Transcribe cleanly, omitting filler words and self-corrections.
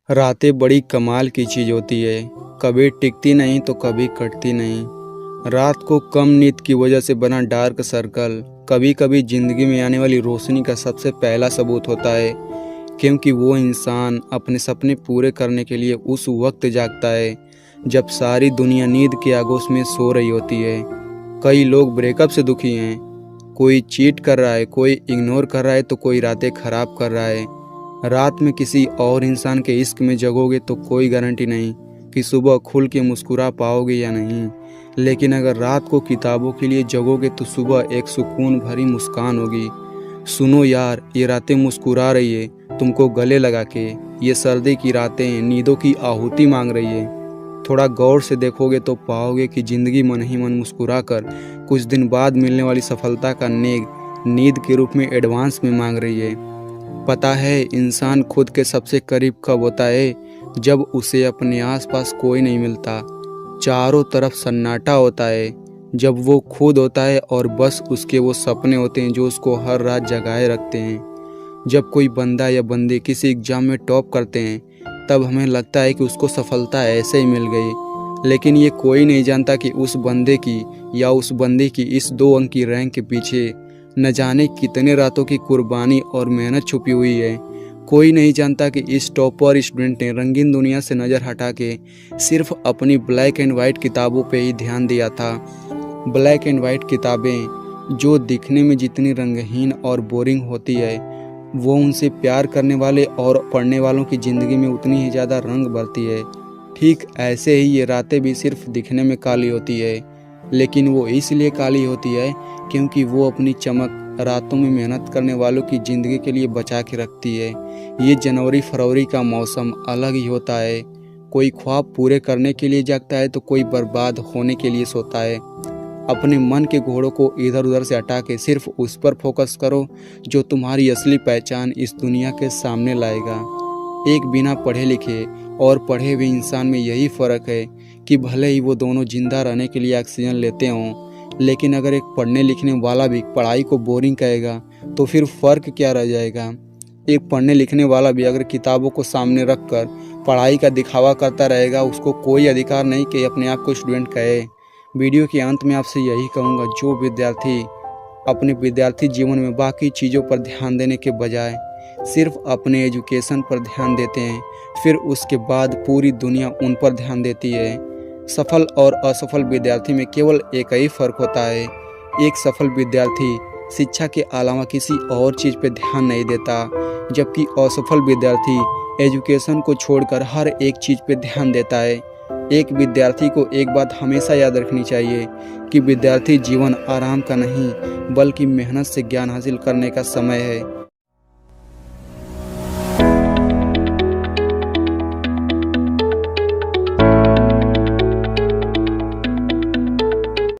रातें बड़ी कमाल की चीज़ होती है। कभी टिकती नहीं तो कभी कटती नहीं। रात को कम नींद की वजह से बना डार्क सर्कल कभी कभी ज़िंदगी में आने वाली रोशनी का सबसे पहला सबूत होता है, क्योंकि वो इंसान अपने सपने पूरे करने के लिए उस वक्त जागता है जब सारी दुनिया नींद के आगोश में सो रही होती है। कई लोग ब्रेकअप से दुखी हैं, कोई चीट कर रहा है, कोई इग्नोर कर रहा है तो कोई रातें खराब कर रहा है। रात में किसी और इंसान के इश्क में जगोगे तो कोई गारंटी नहीं कि सुबह खुल के मुस्कुरा पाओगे या नहीं, लेकिन अगर रात को किताबों के लिए जगोगे तो सुबह एक सुकून भरी मुस्कान होगी। सुनो यार, ये रातें मुस्कुरा रही है तुमको गले लगा के। ये सर्दी की रातें नींदों की आहुति मांग रही है। थोड़ा गौर से देखोगे तो पाओगे कि ज़िंदगी मन ही मन मुस्कुरा कर कुछ दिन बाद मिलने वाली सफलता का नेग नींद के रूप में एडवांस में मांग रही है। पता है इंसान खुद के सबसे करीब कब होता है? जब उसे अपने आसपास कोई नहीं मिलता, चारों तरफ सन्नाटा होता है, जब वो खुद होता है और बस उसके वो सपने होते हैं जो उसको हर रात जगाए रखते हैं। जब कोई बंदा या बंदी किसी एग्जाम में टॉप करते हैं तब हमें लगता है कि उसको सफलता ऐसे ही मिल गई, लेकिन ये कोई नहीं जानता कि उस बंदे की या उस बंदी की इस 2 अंक की रैंक के पीछे न जाने कितने रातों की कुर्बानी और मेहनत छुपी हुई है। कोई नहीं जानता कि इस टॉपर स्टूडेंट ने रंगीन दुनिया से नज़र हटा के सिर्फ अपनी ब्लैक एंड वाइट किताबों पे ही ध्यान दिया था। ब्लैक एंड वाइट किताबें जो दिखने में जितनी रंगहीन और बोरिंग होती है, वो उनसे प्यार करने वाले और पढ़ने वालों की ज़िंदगी में उतनी ही ज़्यादा रंग भरती है। ठीक ऐसे ही ये रातें भी सिर्फ दिखने में काली होती है, लेकिन वो इसलिए काली होती है क्योंकि वो अपनी चमक रातों में मेहनत करने वालों की ज़िंदगी के लिए बचा के रखती है। ये जनवरी फरवरी का मौसम अलग ही होता है। कोई ख्वाब पूरे करने के लिए जागता है तो कोई बर्बाद होने के लिए सोता है। अपने मन के घोड़ों को इधर उधर से हटा के सिर्फ उस पर फोकस करो जो तुम्हारी असली पहचान इस दुनिया के सामने लाएगा। एक बिना पढ़े लिखे और पढ़े हुए इंसान में यही फ़र्क है कि भले ही वो दोनों जिंदा रहने के लिए ऑक्सीजन लेते हों, लेकिन अगर एक पढ़ने लिखने वाला भी पढ़ाई को बोरिंग कहेगा तो फिर फ़र्क क्या रह जाएगा। एक पढ़ने लिखने वाला भी अगर किताबों को सामने रख कर पढ़ाई का दिखावा करता रहेगा, उसको कोई अधिकार नहीं कि अपने आप को स्टूडेंट कहे। वीडियो के अंत में आपसे यही कहूँगा, जो विद्यार्थी अपने विद्यार्थी जीवन में बाकी चीज़ों पर ध्यान देने के बजाय सिर्फ अपने एजुकेशन पर ध्यान देते हैं, फिर उसके बाद पूरी दुनिया उन पर ध्यान देती है। सफल और असफल विद्यार्थी में केवल एक ही फ़र्क होता है। एक सफल विद्यार्थी शिक्षा के अलावा किसी और चीज़ पर ध्यान नहीं देता, जबकि असफल विद्यार्थी एजुकेशन को छोड़कर हर एक चीज़ पर ध्यान देता है। एक विद्यार्थी को एक बात हमेशा याद रखनी चाहिए कि विद्यार्थी जीवन आराम का नहीं बल्कि मेहनत से ज्ञान हासिल करने का समय है।